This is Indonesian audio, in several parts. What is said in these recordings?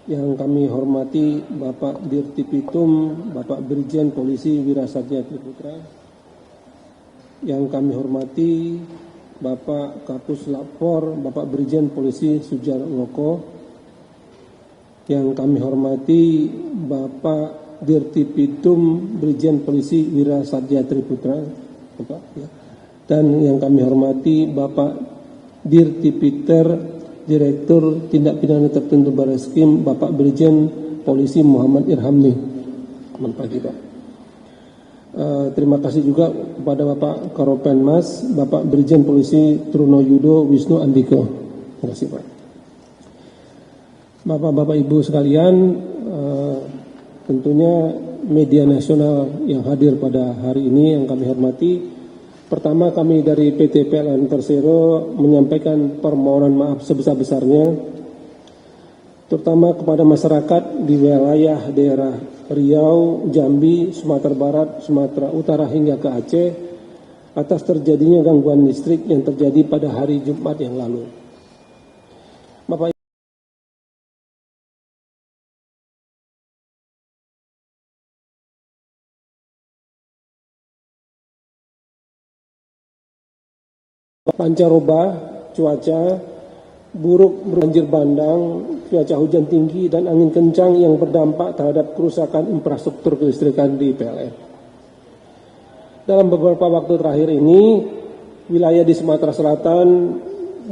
Yang kami hormati Bapak Dirtipitum, Bapak Brigjen Polisi Wirasatya Triputra. Yang kami hormati Bapak Kapus Lapor, Bapak Brigjen Polisi Sujarloko. Yang kami hormati Bapak Dirtipitum, Brigjen Polisi Wirasatya Triputra. Bapak, ya. Dan yang kami hormati Bapak Dirtipiter, Direktur Tindak Pidana Tertentu Barreskrim, Bapak Brigjen Polisi Muhammad Irhamni. Selamat pagi, Pak. Terima kasih juga kepada Bapak Karopenmas, Bapak Brigjen Polisi Truno Yudo Wisnu Andiko. Terima kasih, Pak. Bapak-bapak Ibu sekalian, tentunya media nasional yang hadir pada hari ini yang kami hormati. Pertama, kami dari PT PLN Persero menyampaikan permohonan maaf sebesar-besarnya, terutama kepada masyarakat di wilayah daerah Riau, Jambi, Sumatera Barat, Sumatera Utara hingga ke Aceh atas terjadinya gangguan listrik yang terjadi pada hari Jumat yang lalu. Bapak pancaroba, cuaca buruk, banjir bandang, cuaca hujan tinggi, dan angin kencang yang berdampak terhadap kerusakan infrastruktur kelistrikan di PLN. Dalam beberapa waktu terakhir ini, wilayah di Sumatera Selatan,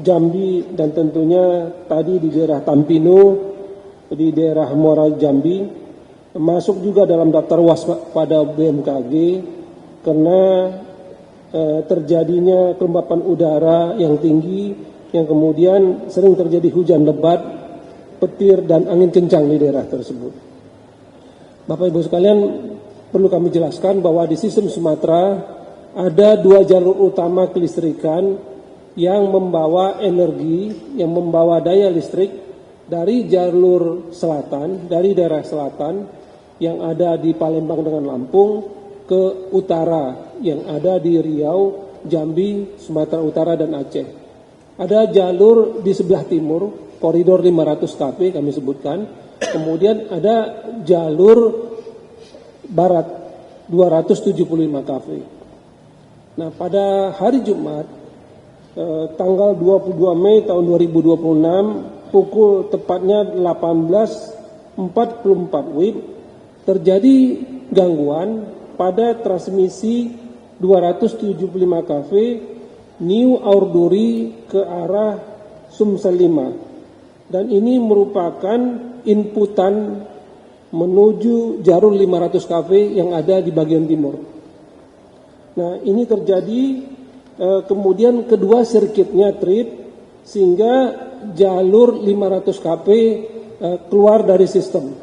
Jambi, dan tentunya tadi di daerah Tampinu, di daerah Muara Jambi, masuk juga dalam daftar waspada BMKG karena terjadinya kelembapan udara yang tinggi yang kemudian sering terjadi hujan lebat, petir, dan angin kencang di daerah tersebut. Bapak Ibu sekalian, perlu kami jelaskan bahwa di sistem Sumatera ada dua jalur utama kelistrikan yang membawa energi, yang membawa daya listrik dari jalur selatan, dari daerah selatan yang ada di Palembang dengan Lampung ke utara yang ada di Riau, Jambi, Sumatera Utara, dan Aceh. Ada jalur di sebelah timur, koridor 500 kp kami sebutkan. Kemudian ada jalur barat 275 kp. Nah, pada hari Jumat tanggal 22 Mei tahun 2026 pukul tepatnya 18.44 WIB terjadi gangguan pada transmisi 275 kV New Aurduri ke arah Sumsel 5, dan ini merupakan inputan menuju jalur 500 kV yang ada di bagian timur. Nah, ini terjadi kemudian kedua sirkuitnya trip sehingga jalur 500 kV keluar dari sistem.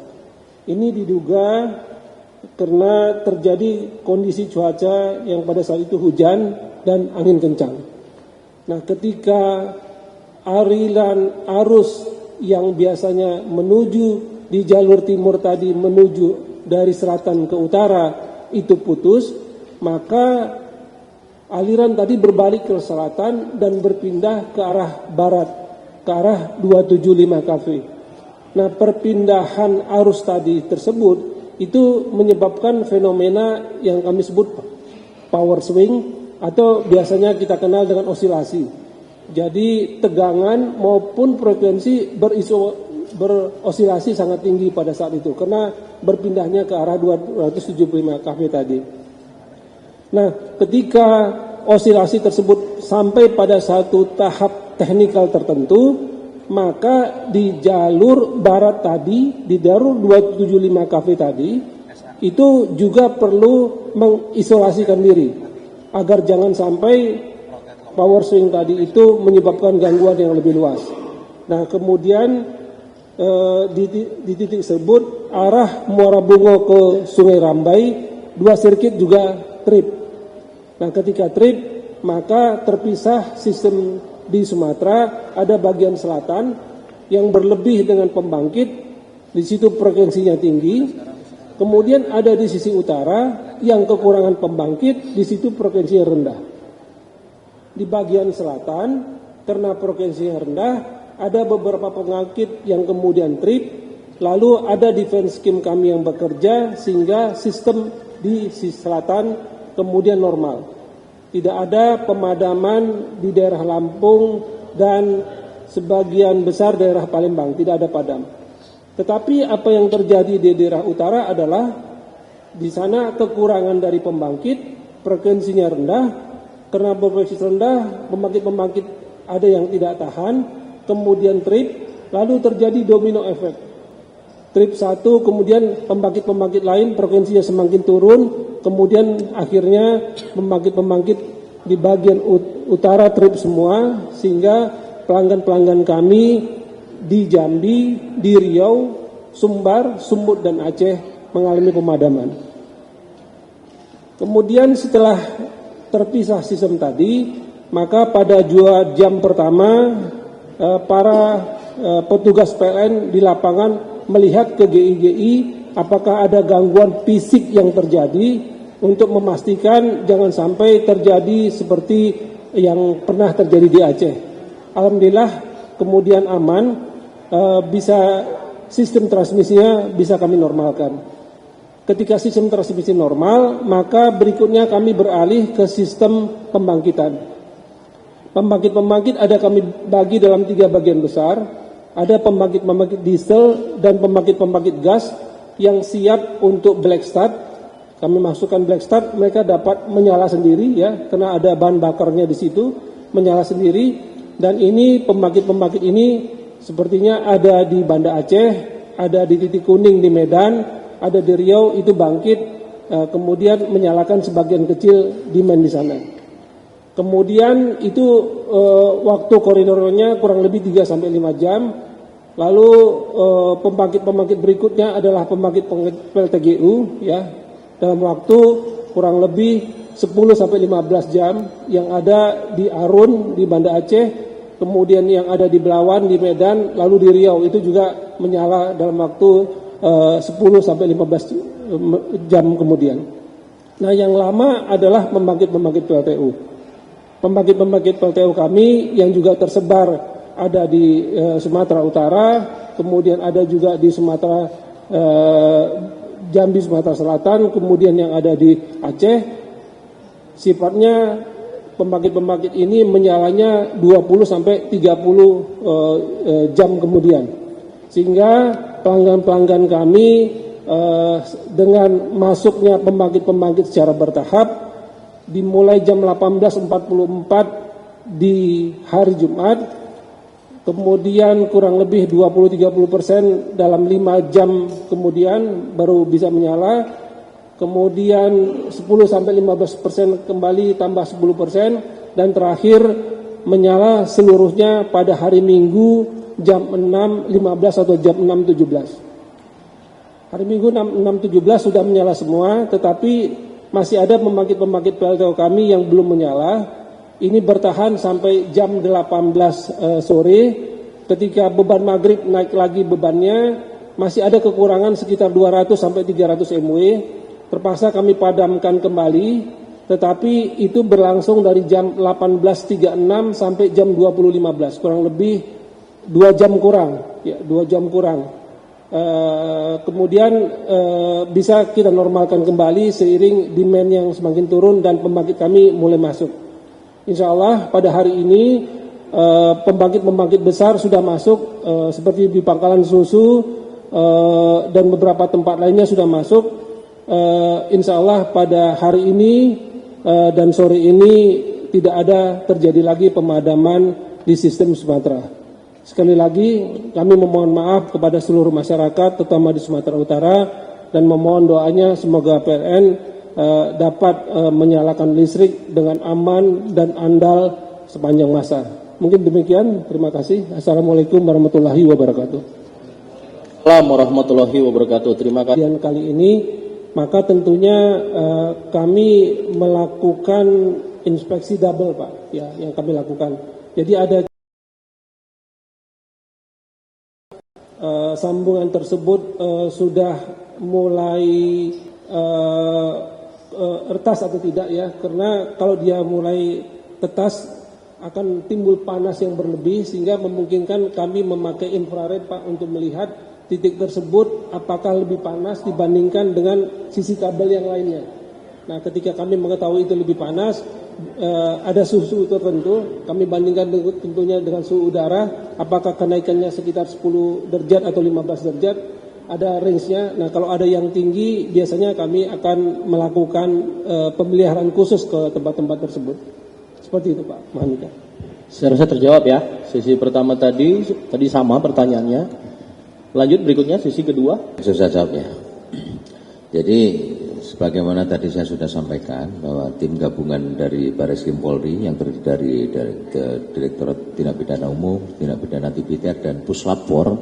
Ini diduga karena terjadi kondisi cuaca yang pada saat itu hujan dan angin kencang. Nah, ketika aliran arus yang biasanya menuju di jalur timur tadi menuju dari selatan ke utara itu putus, maka aliran tadi berbalik ke selatan dan berpindah ke arah barat, ke arah 275 kV. Nah, perpindahan arus tadi tersebut itu menyebabkan fenomena yang kami sebut power swing atau biasanya kita kenal dengan osilasi. Jadi tegangan maupun frekuensi berosilasi sangat tinggi pada saat itu karena berpindahnya ke arah 275 kV tadi. Nah, ketika osilasi tersebut sampai pada satu tahap teknikal tertentu, maka di jalur barat tadi, di jalur 275 kV tadi, itu juga perlu mengisolasikan diri agar jangan sampai power swing tadi itu menyebabkan gangguan yang lebih luas. Nah, kemudian di titik tersebut arah Muara Bungo ke Sungai Rambai, dua sirkuit juga trip. Nah, ketika trip maka terpisah sistem di Sumatera, ada bagian selatan yang berlebih dengan pembangkit, di situ frekuensinya tinggi. Kemudian ada di sisi utara yang kekurangan pembangkit, di situ frekuensinya rendah. Di bagian selatan karena frekuensinya rendah, ada beberapa pembangkit yang kemudian trip Lalu ada defense scheme kami yang bekerja sehingga sistem di sisi selatan kemudian normal. Tidak ada pemadaman di daerah Lampung dan sebagian besar daerah Palembang, tidak ada padam. Tetapi apa yang terjadi di daerah utara adalah di sana kekurangan dari pembangkit, frekuensinya rendah. Karena berfrekuensi rendah, pembangkit-pembangkit ada yang tidak tahan, kemudian trip, lalu terjadi domino efek. Trip satu, kemudian pembangkit-pembangkit lain frekuensinya semakin turun, kemudian akhirnya pembangkit-pembangkit di bagian utara trip semua, sehingga pelanggan-pelanggan kami di Jambi, di Riau, Sumbar, Sumut, dan Aceh mengalami pemadaman. Kemudian setelah terpisah sistem tadi, maka pada 2 jam pertama para petugas PLN di lapangan melihat ke GI-GI apakah ada gangguan fisik yang terjadi untuk memastikan jangan sampai terjadi seperti yang pernah terjadi di Aceh. Alhamdulillah kemudian aman, bisa sistem transmisinya bisa kami normalkan. Ketika sistem transmisi normal, maka berikutnya kami beralih ke sistem pembangkitan. Pembangkit-pembangkit ada kami bagi dalam 3 bagian besar. Ada pembangkit-pembangkit diesel dan pembangkit-pembangkit gas yang siap untuk black start. Kami masukkan black start, mereka dapat menyala sendiri ya, karena ada bahan bakarnya di situ, menyala sendiri. Dan ini pembangkit-pembangkit ini sepertinya ada di Banda Aceh, ada di Titik Kuning di Medan, ada di Riau, itu bangkit, kemudian menyalakan sebagian kecil demand di sana. Kemudian itu waktu koridornya kurang lebih 3-5 jam. Lalu pembangkit-pembangkit berikutnya adalah pembangkit PLTGU ya, dalam waktu kurang lebih 10-15 jam yang ada di Arun di Banda Aceh, kemudian yang ada di Belawan di Medan, lalu di Riau itu juga menyala dalam waktu 10-15 jam kemudian. Nah, yang lama adalah pembangkit-pembangkit PLTU. Pembangkit-pembangkit PLTU kami yang juga tersebar ada di Sumatera Utara, kemudian ada juga di Sumatera Jambi, Sumatera Selatan, kemudian yang ada di Aceh. Sifatnya pembangkit-pembangkit ini menyalanya 20-30 jam kemudian. Sehingga pelanggan-pelanggan kami dengan masuknya pembangkit-pembangkit secara bertahap, dimulai jam 18.44 di hari Jumat, kemudian kurang lebih 20-30% dalam 5 jam kemudian baru bisa menyala, kemudian 10-15% kembali tambah 10%, dan terakhir menyala seluruhnya pada hari Minggu jam 6.15 atau jam 6.17. Hari Minggu 6.17 sudah menyala semua, tetapi masih ada pembangkit-pembangkit PLTU kami yang belum menyala. Ini bertahan sampai jam 18 sore. Ketika beban maghrib naik lagi bebannya, masih ada kekurangan sekitar 200 sampai 300 MW. Terpaksa kami padamkan kembali, tetapi itu berlangsung dari jam 18.36 sampai jam 20.15, kurang lebih 2 jam kurang, ya 2 jam kurang. Kemudian bisa kita normalkan kembali seiring demand yang semakin turun dan pembangkit kami mulai masuk. Insya Allah pada hari ini pembangkit-pembangkit besar sudah masuk seperti di Pangkalan Susu dan beberapa tempat lainnya sudah masuk. Insya Allah pada hari ini dan sore ini tidak ada terjadi lagi pemadaman di sistem Sumatera. Sekali lagi kami memohon maaf kepada seluruh masyarakat terutama di Sumatera Utara dan memohon doanya semoga PLN dapat menyalakan listrik dengan aman dan andal sepanjang masa. Mungkin demikian, terima kasih. Assalamualaikum warahmatullahi wabarakatuh. Assalamualaikum warahmatullahi wabarakatuh. Terima kasih. Dan kali ini maka tentunya kami melakukan inspeksi double Pak, ya yang kami lakukan. Jadi ada sambungan tersebut sudah mulai retas atau tidak ya, karena kalau dia mulai tetas akan timbul panas yang berlebih sehingga memungkinkan kami memakai infrared Pak untuk melihat titik tersebut apakah lebih panas dibandingkan dengan sisi kabel yang lainnya. Nah, ketika kami mengetahui itu lebih panas, ada suhu tertentu, kami bandingkan tentunya dengan suhu udara, apakah kenaikannya sekitar 10 derajat atau 15 derajat, ada range-nya. Nah, kalau ada yang tinggi, biasanya kami akan melakukan pemeliharaan khusus ke tempat-tempat tersebut. Seperti itu, Pak Mahamika. Saya rasa terjawab ya. Sesi pertama tadi sama pertanyaannya. Lanjut berikutnya sesi kedua. Saya jawab ya. Jadi sebagaimana tadi saya sudah sampaikan bahwa tim gabungan dari Barreskrim Polri yang terdiri dari Direktorat Tindak Pidana Umum, Tindak Pidana Tipiter dan Puslapor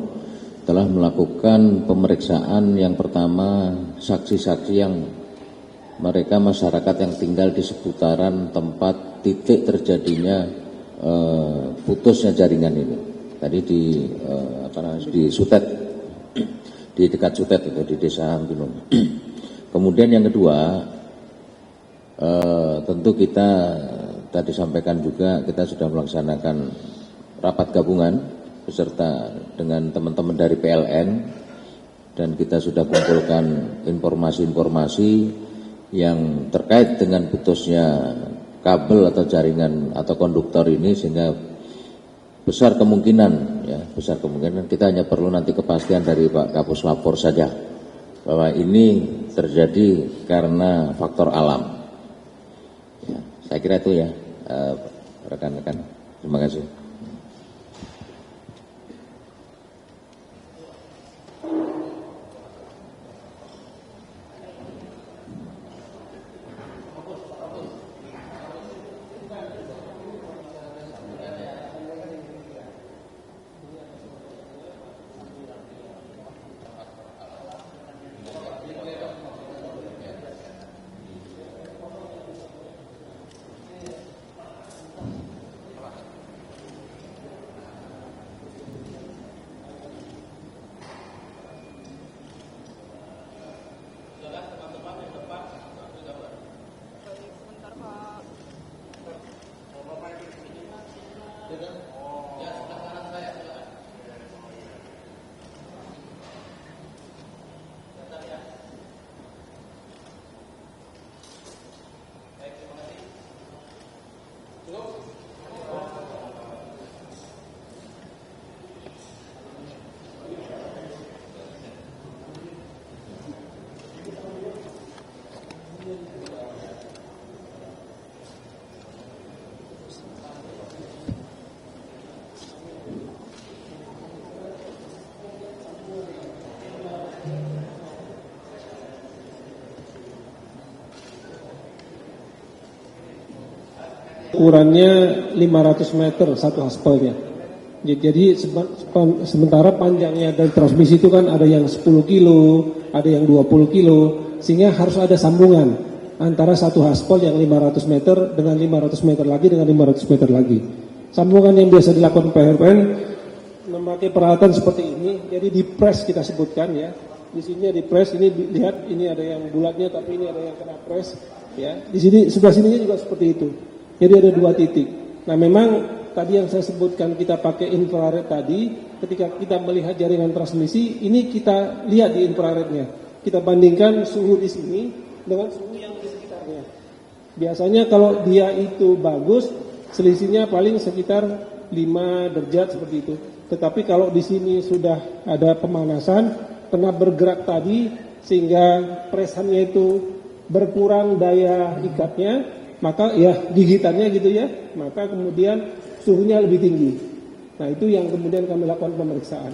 telah melakukan pemeriksaan yang pertama saksi-saksi yang mereka masyarakat yang tinggal di seputaran tempat titik terjadinya putusnya jaringan ini. Tadi di Sutet, di dekat Sutet itu di Desa Gunung. Kemudian yang kedua, tentu kita tadi sampaikan juga kita sudah melaksanakan rapat gabungan beserta dengan teman-teman dari PLN dan kita sudah kumpulkan informasi-informasi yang terkait dengan putusnya kabel atau jaringan atau konduktor ini, sehingga besar kemungkinan kita hanya perlu nanti kepastian dari Pak Kapus Lapor saja bahwa ini terjadi karena faktor alam. Ya, saya kira itu ya, rekan-rekan. Terima kasih. Ukurannya 500 meter satu aspalnya. Jadi sementara panjangnya dari transmisi itu kan ada yang 10 kilo, ada yang 20 kilo, sehingga harus ada sambungan antara satu aspal yang 500 meter dengan 500 meter lagi dengan 500 meter lagi. Sambungan yang biasa dilakukan PLN memakai peralatan seperti ini, jadi di press kita sebutkan ya. Di sini di press, ini lihat ini ada yang bulatnya tapi ini ada yang kena press ya. Di sini sebelah sininya juga seperti itu. Jadi ada dua titik. Nah, memang tadi yang saya sebutkan kita pakai infrared tadi, ketika kita melihat jaringan transmisi, ini kita lihat di infrarednya. Kita bandingkan suhu di sini dengan suhu yang di sekitarnya. Biasanya kalau dia itu bagus, selisihnya paling sekitar 5 derajat seperti itu. Tetapi kalau di sini sudah ada pemanasan, kena bergerak tadi, sehingga presannya itu berkurang daya ikatnya, maka ya gigitannya gitu ya, maka kemudian suhunya lebih tinggi. Nah, itu yang kemudian kami lakukan pemeriksaan.